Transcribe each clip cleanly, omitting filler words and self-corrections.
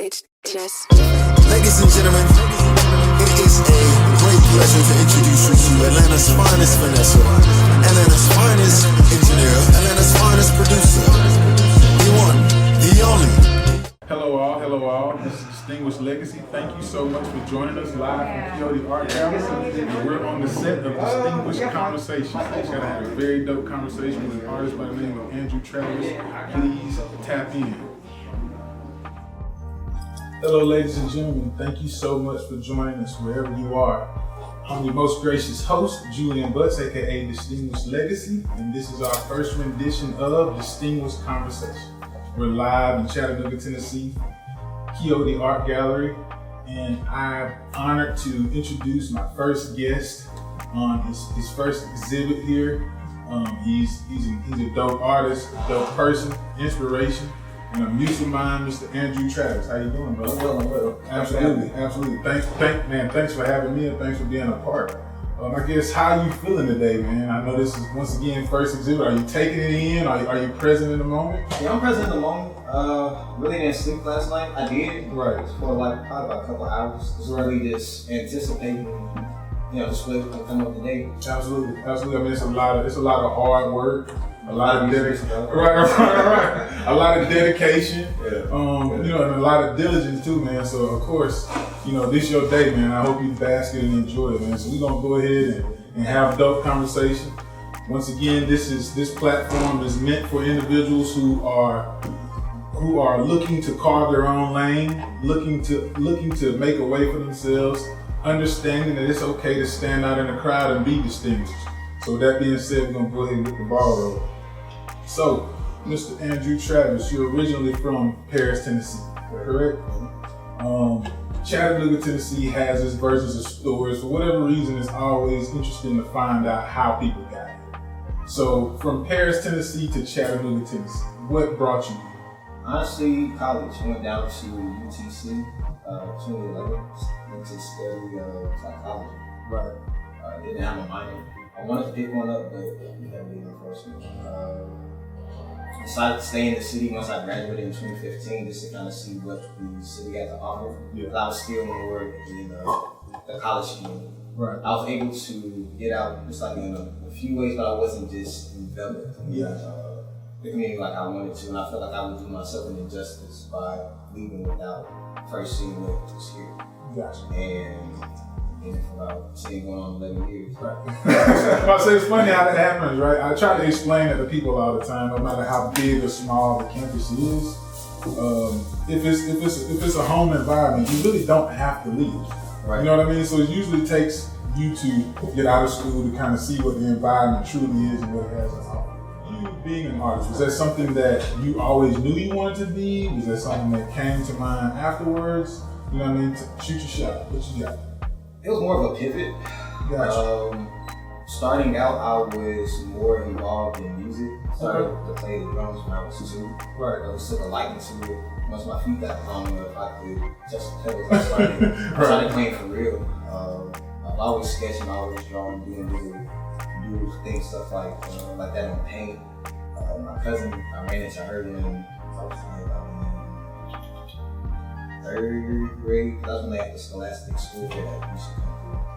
It's just Ladies and gentlemen, it is a great pleasure to introduce you to Atlanta's finest Vanessa, Atlanta's finest engineer, Atlanta's finest producer, the one, the only. Hello all. This is Distinguished Legacy. Thank you so much for joining us live from Coyote Art Gallery. And we're on the set of Distinguished Conversations. We're gonna have a very dope conversation with an artist by the name of Andrew Travis. Please tap in. Hello, ladies and gentlemen. Thank you so much for joining us wherever you are. I'm your most gracious host, Julian Butts, aka Distinguished Legacy, and this is our first rendition of Distinguished Conversation. We're live in Chattanooga, Tennessee, Coyote Art Gallery, and I'm honored to introduce my first guest on his first exhibit here. He's a dope artist, a dope person, inspiration, and a muse of mine, Mr. Andrew Travis. How you doing, bro? I'm well. Absolutely. Thanks for having me, and thanks for being a part. I guess, how you feeling today, man? I know this is, once again, first exhibit. Are you taking it in? Are you present in the moment? Yeah, I'm present in the moment. Really didn't sleep last night. I did. Right. For like probably about a couple hours. Just really just anticipating, just what's coming up today. Absolutely. I mean, it's a lot of hard work, a lot of dedication. Right. A lot of dedication. Yeah. And a lot of diligence too, man. So of course, this your day, man. I hope you bask it and enjoy it, man. So we're gonna go ahead and have a dope conversation. Once again, this platform is meant for individuals who are looking to carve their own lane, looking to make a way for themselves, understanding that it's okay to stand out in the crowd and be distinguished. So with that being said, we're gonna go ahead and get the ball rolling. So, Mr. Andrew Travis, you're originally from Paris, Tennessee, correct? Chattanooga, Tennessee has its versions of stories. For whatever reason, it's always interesting to find out how people got here. So, from Paris, Tennessee to Chattanooga, Tennessee, what brought you here? Honestly, college. I went down to UTC 2011 went to study psychology. Right. Didn't have a minor. I wanted to pick one up, but we never did, unfortunately. Decided to stay in the city once I graduated in 2015 just to kind of see what the city had to offer. Yeah. But I was still more in the college community. Right. I was able to get out just like in a few ways, but I wasn't just enveloped in the community like I wanted to, and I felt like I would do myself an injustice by leaving without first seeing what was here. Gotcha. And for about 10 going on 11 years. Right. So it's funny how that happens, right? I try to explain it to people all the time, no matter how big or small the campus is. If it's a home environment, you really don't have to leave. Right. You know what I mean? So it usually takes you to get out of school to kind of see what the environment truly is and what it has to offer. You being an artist, was that something that you always knew you wanted to be? Was that something that came to mind afterwards? You know what I mean? Shoot your shot. What you got? It was more of a pivot. Gotcha. Starting out, I was more involved in music. Started to play the drums when I was 2. Right. I just took a liking to it. Once my feet got long enough, I could touch the pedals. I started playing for real. I've always sketching, always drawing, doing little things, stuff like that on paint. My cousin, I ran into her when I was in 3rd grade. That was when they had the Scholastic School fair that used to come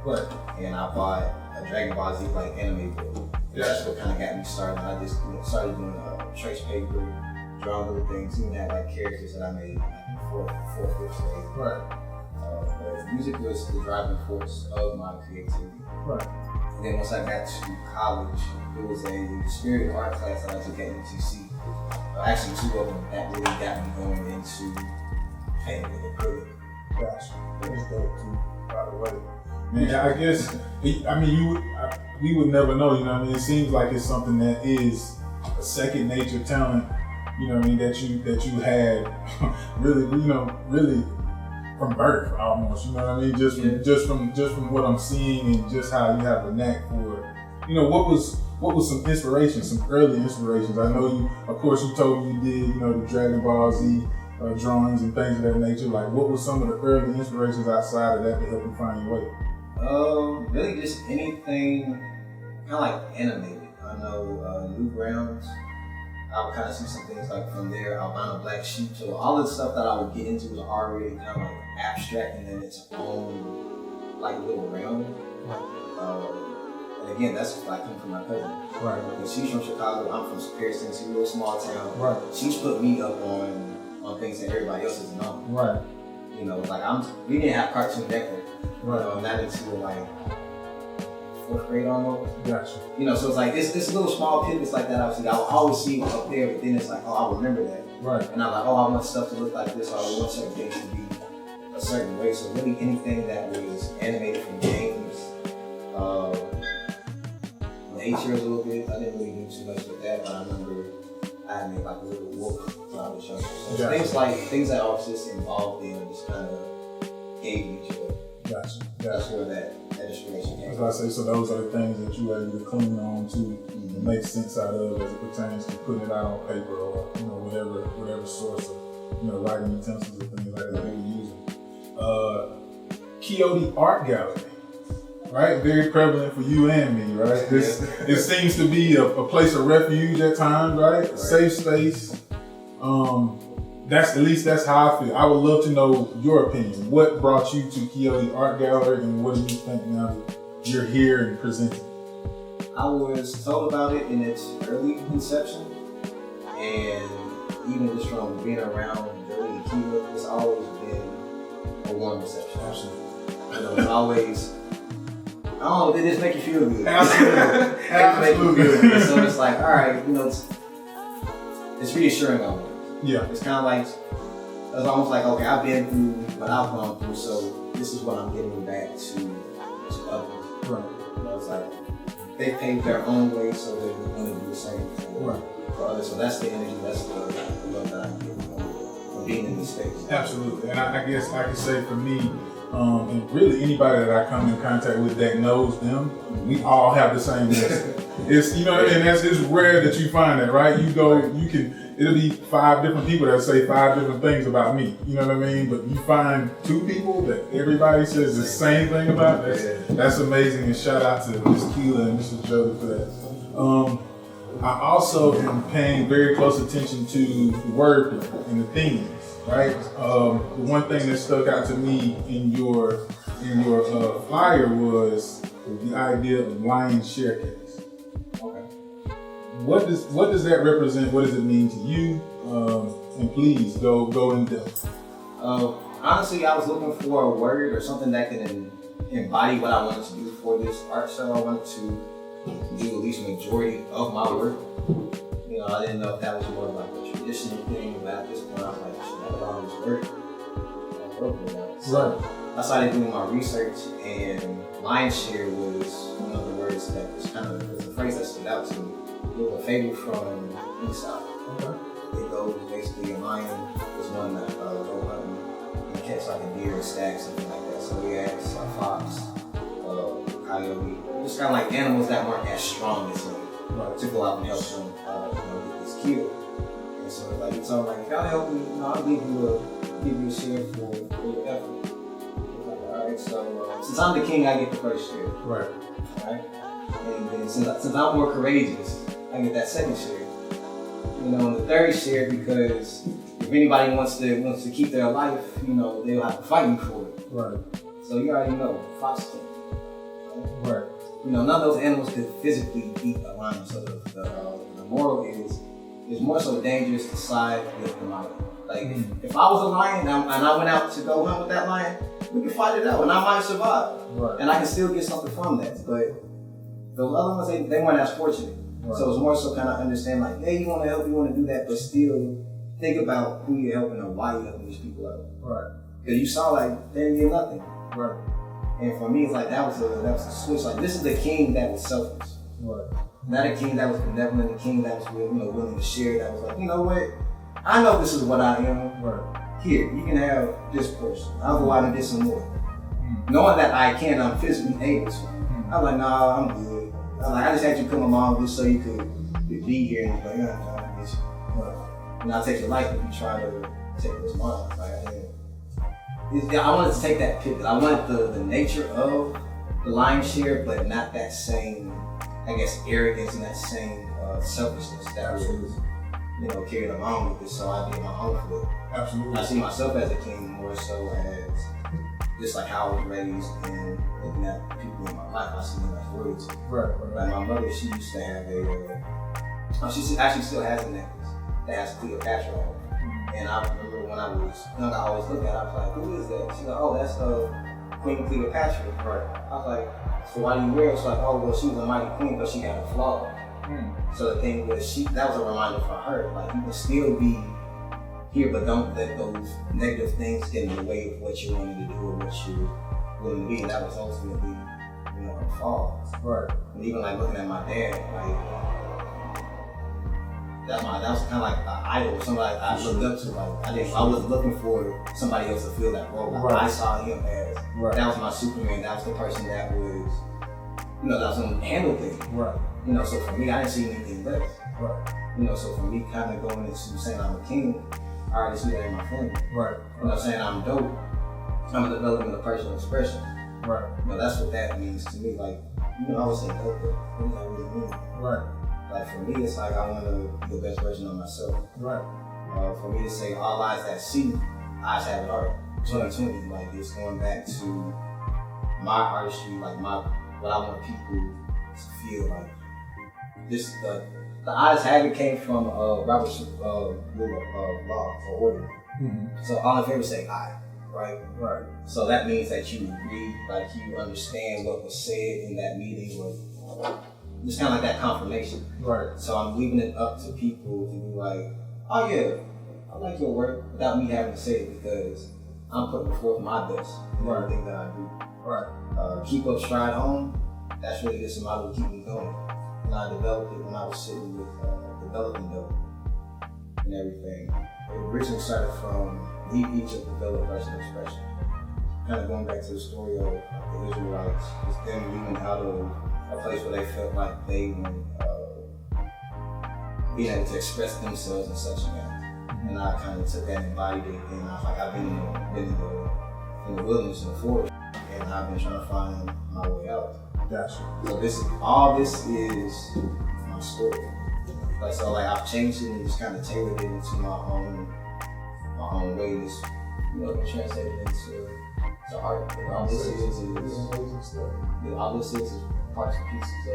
through. Right. And I bought a Dragon Ball Z anime book. Yeah. That's what kind of got me started. I just started doing trace paper, drawing little things, even had characters that I made in 4th, 5th grade. Right. But music was the driving force of my creativity. Right. And then once I got to college, it was a spirit art class that I took at UTC. Actually, 2 of them that really got me going into painting with acrylic. Gotcha. That's dope too, by the way. Man, I guess, we would never know, you know what I mean? It seems like it's something that is a second nature talent, you know what I mean, that you had really from birth almost, you know what I mean? Just from what I'm seeing and just how you have a knack for it. What was some inspiration, some early inspirations? I know you, of course, you told me you did, the Dragon Ball Z drawings and things of that nature. Like, what was some of the early inspirations outside of that to help you find your way? Really just anything kind of like animated. I know Lou Brown's. I would kind of see some things like from there, albino black sheep. So all of the stuff that I would get into was already kind of like abstract and then its own like little realm. And again, that's like coming from my cousin. Right. Because she's from Chicago, I'm from Superior, Tennessee, a little small town. Right. She's put me up on things that everybody else isn't on. Right. You know, like we didn't have Cartoon Network. Right. You know, not until like 4th grade almost. Gotcha. You know, so it's like it's little small pivots like that. Obviously, I will always see it up there, but then it's like, oh, I remember that. Right. And I'm like, oh, I want stuff to look like this, or I want certain things to be a certain way. So really, anything that was animated from games, 8 years a little bit. I didn't really do too much with that, but I remember I made like a little wolf when I was younger. So Gotcha. things that I was just involved in just kind of gave me joy. Gotcha. That's where that inspiration came. As I say, so those are the things that you were able to cling on to and make sense out of as it pertains to putting it out on paper or whatever source of writing utensils or things like that you're using. Quixote Art Gallery, right? Very prevalent for you and me, right? It seems to be a place of refuge at times, right? A safe space. That's how I feel. I would love to know your opinion. What brought you to Quixote Art Gallery, and what do you think now that you're here and presenting? I was told about it in its early inception, and even just from being around Joey and Kiva, it's always been a warm reception. Absolutely. You know, it's always, I don't know, they just make you feel good. Absolutely. Absolutely. Make you feel good. So it's like, all right, you know, it's reassuring almost. Yeah. It's kind of like, it's almost like, okay, I've been through what I've gone through, so this is what I'm giving back to others. Right. You know, it's like, they paved their own way, so they're going to do the same for others. So that's the energy, that's the love that I get from being in this space. Absolutely. And I guess I can say for me, and really anybody that I come in contact with that knows them, we all have the same message. It's, you know what I mean? It's rare that you find that, right? It'll be 5 different people that say 5 different things about me. You know what I mean? But you find 2 people that everybody says the same thing about. That's amazing. And shout out to Miss Keela and Mrs. Jody for that. I also am paying very close attention to the wordplay and the themes, right? The one thing that stuck out to me in your flyer was the idea of lion share case. What does that represent? What does it mean to you? And please go in depth. Honestly, I was looking for a word or something that can embody what I wanted to do for this art show. I wanted to do at least majority of my work. You know, I didn't know if that was more like a traditional thing, but at this point, I was like, should I always work? So I started doing my research, and lion share was one of the words that was a phrase that stood out to me. It was a fable from Aesop. It goes basically, a lion is one that go hunting and catch like a deer, a stag, something like that. So he has a fox, coyote, just kind of like animals that weren't as strong as him to go out and help him get this kill. And so like it's all like, if y'all help me, I'll give you a share for your effort. Like, all right, so since I'm the king, I get the first share. Right. All right. And then since I'm more courageous, I get that second share. You know, and the third share, because if anybody wants to keep their life, you know, they'll have to fight me for it. Right. So you already know, fox king. Right. You know, none of those animals could physically beat a lion. So the moral is, it's more so dangerous to side with the lion. Like if I was a lion and I went out to go hunt with that lion, we could fight it out and I might survive. Right. And I can still get something from that. But the other ones, they weren't as fortunate. Right. So it's more so kind of understand like, hey, you want to help, you want to do that, but still think about who you're helping and why you're helping these people out. Right. Because you saw like, they didn't get nothing. Right. And for me, it's like, that was a switch. Like, this is the king that was selfless. Right. Not a king that was benevolent, a king that was willing to share, that was like, you know what? I know this is what I am. Right. Here, you can have this person. I'll go out and get some more. Knowing that I'm physically able to. I'm like, nah, I'm good. I'm like, I just had you come along just so you could be here, and you're like, I'm trying to get you. And I'll take your life if you try to take this mine. Like, I wanted to take that pivot. I wanted the nature of the lion's share, but not that same, I guess, arrogance and that same selfishness that was carried along with it, so I did my own flip. Absolutely. I see myself as a king more so as just like how I was raised and looking at people in my life, I see them as royalty. Right. Like my mother, she used to have she actually still has a necklace that has Cleopatra on it. And I remember when I was young, I always looked at it, I was like, who is that? She's like, oh, that's Queen Cleopatra. Right. I was like, so why do you wear it? She's like, oh, well, she was a mighty queen, but she had a flaw. So the thing was, that was a reminder for her, like, you can still be here, but don't let those negative things get in the way of what you wanted to do or what you're willing to be. And that was ultimately, her fall. Right. And even like looking at my dad, like, that was kind of like an idol, somebody I looked up to. Like, I wasn't looking for somebody else to fill that role. Like, I saw him as, that was my Superman, that was the person that was, that was going to handle things. Right. So for me, I didn't see anything less. Right. So for me, kind of going into saying I'm a king, I already see that in my family. Right. Saying I'm dope, I'm developing a personal expression. Right. That's what that means to me. Like, I was saying dope, but what does that really mean? Right. Like for me, it's like I want to be the best version of myself. Right. For me to say all eyes that see, eyes have an art. 2020, like it's going back to my artistry, like what I want people to feel like. This the eyes have it came from Robert's rule of law or order. So all in favor say I, right? Right. So that means that you read, like you understand what was said in that meeting, or just kind of like that confirmation. Right. So I'm leaving it up to people to be like, oh yeah, I like your work, without me having to say it, because I'm putting forth my best in everything that I do. Right. Keep up, stride home. That's really just a model to keep me going. And I developed it when I was sitting with developing dope and everything. It originally started from Leave Egypt, develop personal expression. Kind of going back to the story of the Israelites, it's them leaving out of a place where they felt like they weren't being able to express themselves in such a manner. And I kind of took that and embodied it, and I was like, I've been in the wilderness, in the forest, and I've been trying to find my way out. Gotcha. So all this is my story. I've changed it and just kind of tailored it into my own way. Just translated into art. And all this is parts and pieces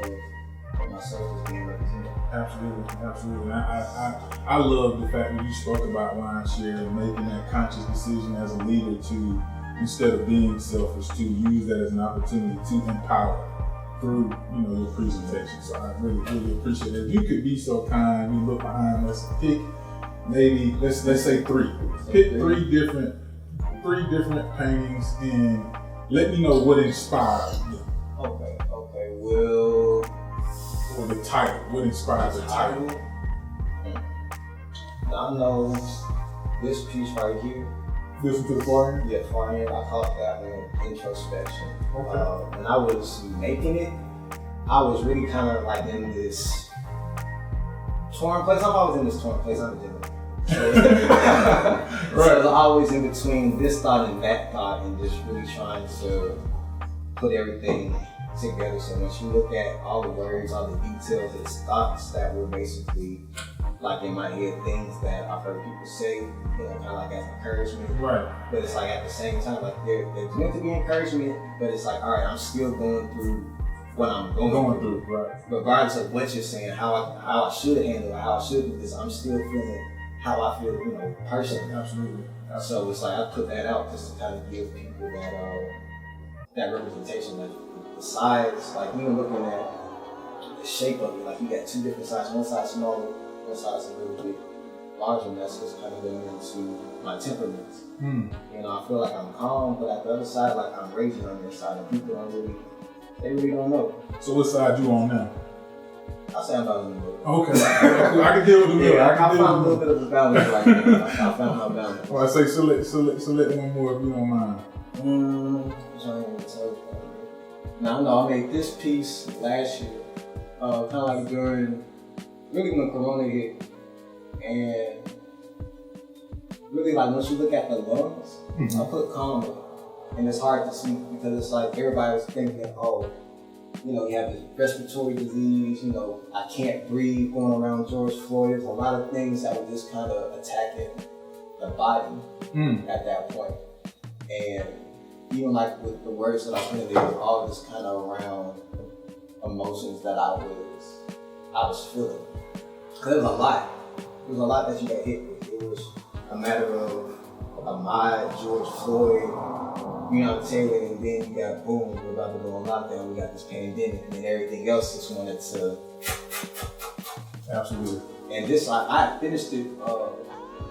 of myself as being represented. Absolutely. I love the fact that you spoke about line share and making that conscious decision as a leader to, instead of being selfish, to use that as an opportunity to empower through your presentation. So I really appreciate it. If you could be so kind, you look behind us, pick maybe let's say three. Pick three different paintings and let me know what inspired them. Okay. Well, or the title. What inspired the title? I know this piece right here. This one to the far end? Yeah, far end. I call it that one introspection. Okay. When I was making it, I was really kind of like in this torn place. I'm always in this torn place. I'm a Gemini. So I was always in between this thought and that thought, and just really trying to put everything together. So once you look at all the words, all the details, it's thoughts that were basically like in my head, things that I've heard people say, kind of like as encouragement. Right. But it's like at the same time, like there's meant to be encouragement, but it's like, all right, I'm still going through what I'm going through. Right. Regardless of what you're saying, how I should handle it, how I should do this, I'm still feeling how I feel, personally. Absolutely. So it's like I put that out just to kind of give people that representation, like the size, like even looking at the shape of it, like you got two different sides, one side smaller, one side's a little bit larger, and that's just kind of going into my temperaments. I feel like I'm calm, but at the other side, like I'm raging on the side, and people they really don't know. So what side you on now? I say I'm about in the middle. Okay. I can deal with the middle. Yeah, I found a little bit of a balance right now. I found my balance. Well, I say select one more if you don't mind. Now, no, I made this piece last year, kind of like during, really when Corona hit, and really like once you look at the lungs, I put calm, and it's hard to see because it's like everybody was thinking, oh, you have this respiratory disease, I can't breathe going around George Floyd. There's a lot of things that were just kind of attacking the body at that point. And even like with the words that I put in there, it was all just kind of around emotions that I was feeling. Because it was a lot. It was a lot that you got hit with. It was a matter of Ahmaud, George Floyd, Taylor, and then you got boom, we're about to go on lockdown, we got this pandemic, and then everything else just wanted to. Absolutely. And this, I finished it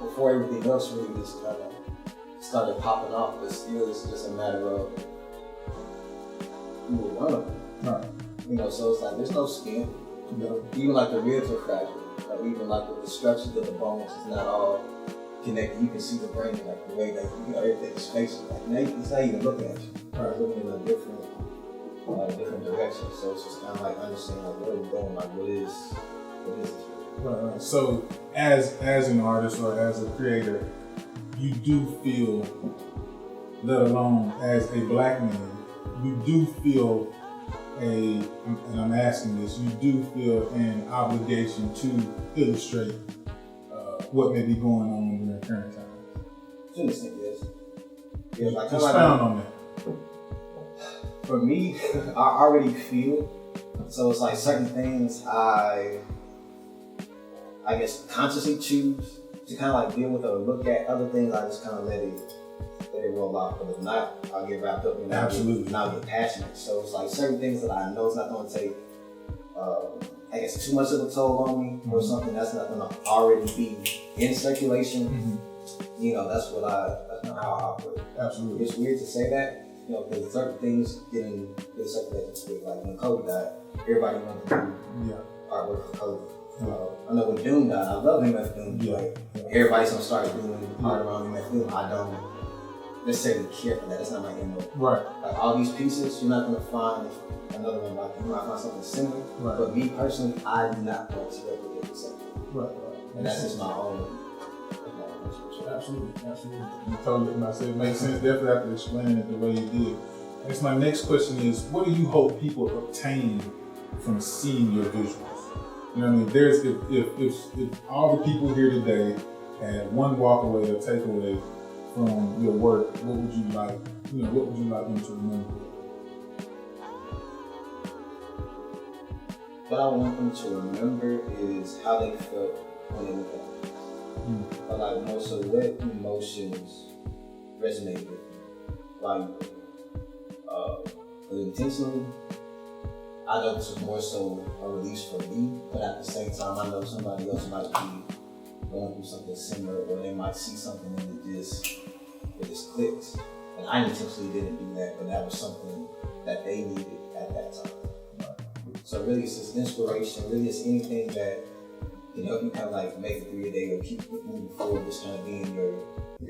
before everything else really just kind of started popping off, but still it's just a matter of you were one of them. Right. So it's like there's no skin. Even like the ribs are fragile. Even like the structures of the bones is not all connected. You can see the brain, like the way that everything is facing. Like now it's not even looking at you. It's looking in a different direction. So it's just kind of like understanding like where we're going, like what is this? Right. So as an artist or as a creator, you do feel, let alone as a black man, you do feel and I'm asking this, you do feel an obligation to illustrate what may be going on during current times. To an extent, yes. Yeah, like expound on that. For me, I already feel, so it's like certain things I guess consciously choose to kind of like deal with or look at. Other things I just kind of let it roll out. But if not, I'll get wrapped up in that. Absolutely. And I'll get passionate. So it's like certain things that I know it's not going to take, I guess, too much of a toll on me, or something that's not going to already be in circulation. That's not how I operate. Absolutely. It's weird to say that, because certain things get in circulation quick. Like when Kobe died, everybody wanted to do artwork for Kobe. I know when Doom died, I love MF Doom. Everybody's gonna start doing art around MF Doom. I don't necessarily care for that. That's not my MO. Right. Like all these pieces, you're not gonna find another one like you might find something similar. Right. But me personally, I do not want to replicate the same. Right. And that's just my own. Absolutely. You totally, and I said it makes sense definitely after explaining it the way you did. I guess my next question is, what do you hope people obtain from seeing your visuals? You know what I mean? If all the people here today had one walkaway or takeaway from your work, what would you like them to remember? What I want them to remember is how they felt when they look at me. But like more so what emotions resonated with me. Like intentionally, I know this was more so a release for me, but at the same time I know somebody else might be going through something similar, or they might see something and it just clicks. And I intentionally didn't do that, but that was something that they needed at that time. So really it's just inspiration, really it's anything that can help you kind of like make it through your day or keep moving forward, just kind of being your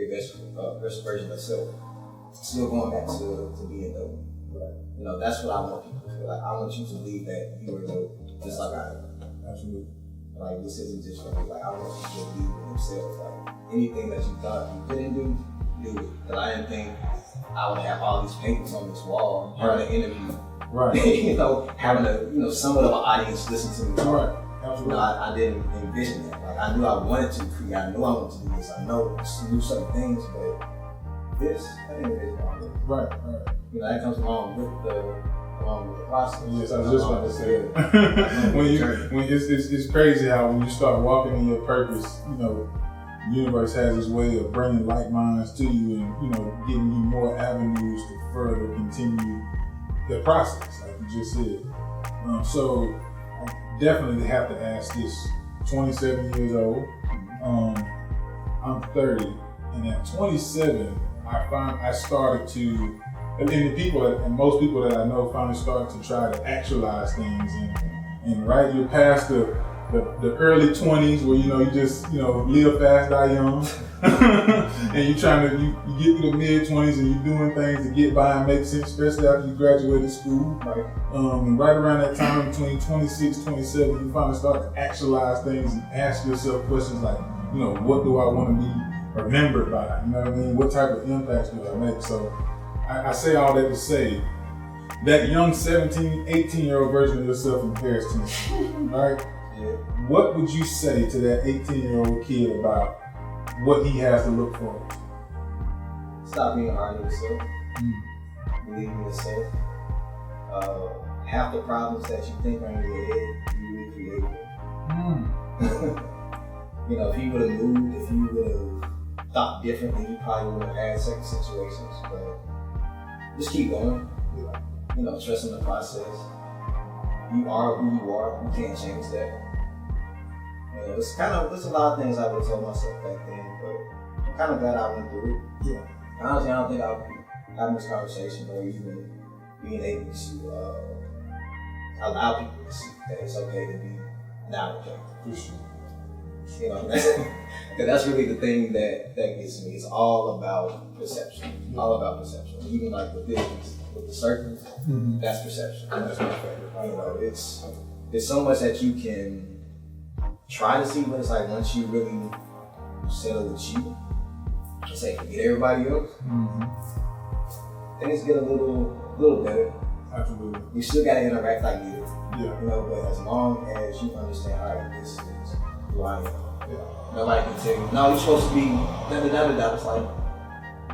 best version of yourself. Still going back to being dope. That's what I want people to feel like. I want you to believe that you are dope, just like I am. Absolutely. Like this isn't just for me. Like I want you to believe in themselves. Like anything that you thought you couldn't do it. Because I didn't think I would have all these paintings on this wall, having an interview. Right. Having a somewhat of an audience listen to me. Right. Absolutely. I didn't envision that. Like I knew I wanted to create. I knew I wanted to do this. I know to do certain things, but this, I didn't envision all this. Right. That comes along with the process. Yes, I was just about to say it. when it's crazy how when you start walking in your purpose, the universe has its way of bringing like minds to you and giving you more avenues to further continue the process, like you just said. So I definitely have to ask this. 27 years old, I'm 30, and at 27, I started to. And most people that I know finally start to try to actualize things, and right, you're past the early 20s where you just live fast, die young, and you're trying to you get to the mid 20s and you're doing things to get by and make sense, especially after you graduated school. Right. And right around that time between 26, 27, you finally start to actualize things and ask yourself questions like, what do I want to be remembered by? You know what I mean? What type of impacts do I make? So I say all that to say, that young 17, 18-year-old version of yourself in Paris, Tennessee, right? Yeah. What would you say to that 18-year-old kid about what he has to look for? Stop being hard on yourself. Believe in yourself. Half the problems that you think are in your head, you really create them. You know, if you would have moved, if you would have thought differently, you probably would have had certain situations. But just keep going. You know, trust in the process. You are who you are. You can't change that. You know, there's a lot of things I would tell myself back then, but I'm kind of glad I went through it. Yeah. Honestly, I don't think I'll be having this conversation or even being able to allow people to see that it's okay to be not okay. For sure. You know, that's really the thing that gets me. It's all about perception. Yeah. All about perception. Even like with this, with the circles, that's perception. That's my favorite. You know, there's so much that you can try to see, but it's like once you really settle with you and say forget everybody else, things get a little better. Absolutely. You still gotta interact like you do. Yeah. You know, but as long as you understand, all right, this is who I am. Yeah. Nobody can tell you, no, you're supposed to be da-da-da-da-da. It's like,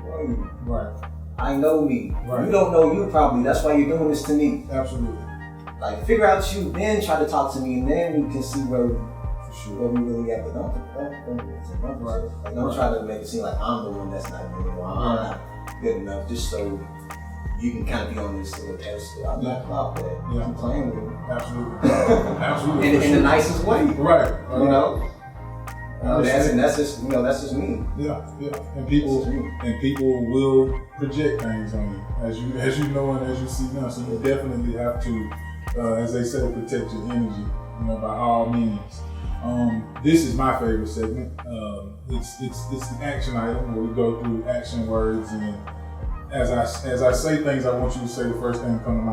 who are you? Right. I know me. Right. You don't know you probably. That's why you're doing this to me. Absolutely. Like, figure out you, then try to talk to me, and then we can see where we really at. But don't try to make it seem like I'm the one that's not good enough. I'm not good enough, just so you can kind of be on this little pedestal. I'm not about that. Yeah. I'm playing with you. Absolutely. Absolutely. In the nicest way. Right. You know? That's just me. Yeah. And people will project things on you, as you know and as you see now. So you definitely have to, as they say, protect your energy, by all means. This is my favorite segment. It's the action item where we go through action words, and as I say things, I want you to say the first thing that come to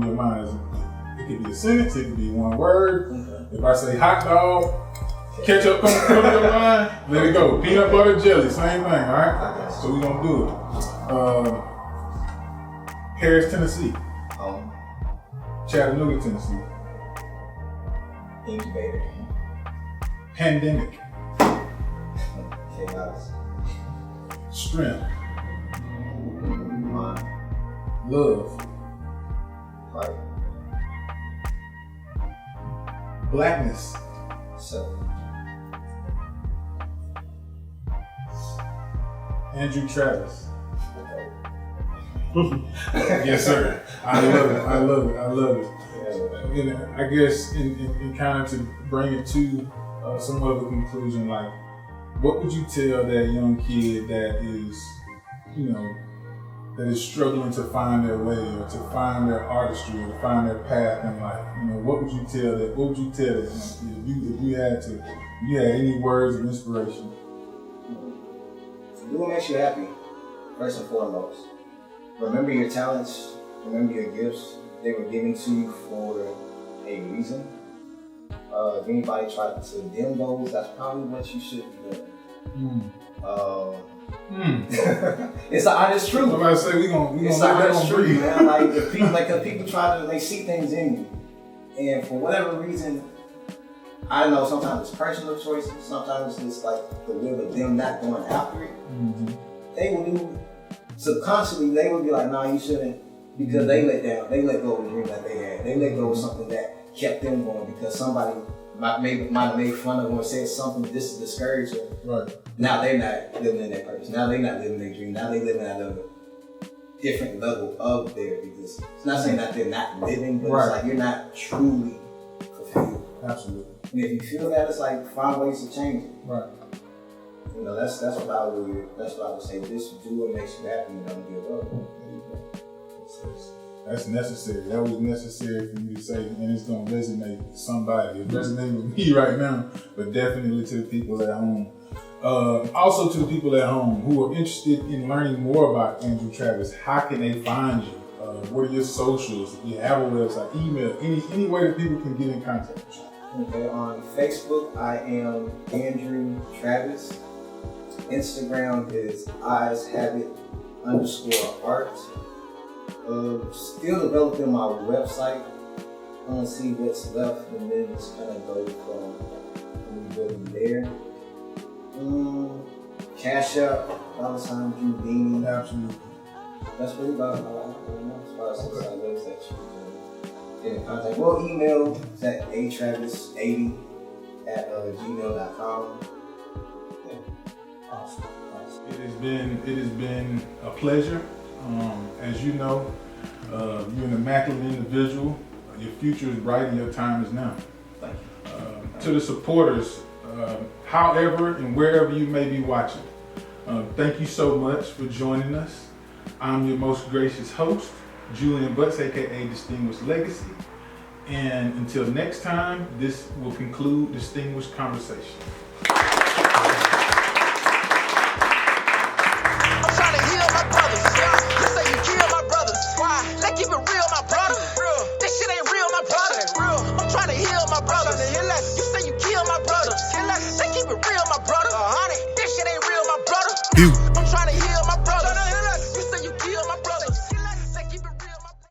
your mind. It could be a sentence, it could be one word. If I say hot dog, ketchup come to your mind, let it go. Peanut butter jelly, same thing, all right? So we're gonna do it. Paris, Tennessee. Chattanooga, Tennessee. Incubator. Pandemic. Chaos. Strength. Mind. Love. Heart. Blackness. Self. Andrew Travis. Yes, sir. I love it. And I guess in kind of to bring it to somewhat of a conclusion, like, what would you tell that young kid that is struggling to find their way, or to find their artistry, or to find their path in life? What would you tell that young kid if you had any words of inspiration? Do what makes you happy, first and foremost. Remember your talents, remember your gifts. They were given to you for a reason. If anybody tried to dim those, that's probably what you should be doing. It's the honest truth. I'm about to say we gonna it's the honest truth, man. Like people try to, they see things in you, and for whatever reason, I know sometimes it's personal choices, sometimes it's like the will of them not going after it. They will do subconsciously. They will be like, "Nah, you shouldn't," because they let go of the dream that they had. They let go of something that kept them going because somebody might have made fun of them or said something just to discourage them. Right. Now they're not living in their purpose. Now they're not living their dream. Now they're living at a different level of their existence. It's not saying that they're not living, but It's like you're not truly fulfilled. Absolutely. And if you feel that, it's like find ways to change it. Right. That's what I would say. Just do what makes you happy and don't give up. There you go. That's necessary. That was necessary for you to say, and it's gonna resonate with somebody. It resonates with me right now, but definitely to the people at home. Also to the people at home who are interested in learning more about Andrew Travis, how can they find you? What are your socials? If you have a website, email, any way that people can get in contact with you. Okay, on Facebook, I am Andrew Travis. Instagram is eyeshabit_art. Still developing my website. I want to see what's left and then just kind of go from there. Cash App, $, Humane. Absolutely. That's really about as far as the website you can get in contact. Well, email is at atravis80@gmail.com. Awesome. It has been a pleasure. As you know, you're an immaculate individual. Your future is bright and your time is now. Thank you. To the supporters, however and wherever you may be watching, thank you so much for joining us. I'm your most gracious host, Julian Butts, aka Distinguished Legacy. And until next time, this will conclude Distinguished Conversation.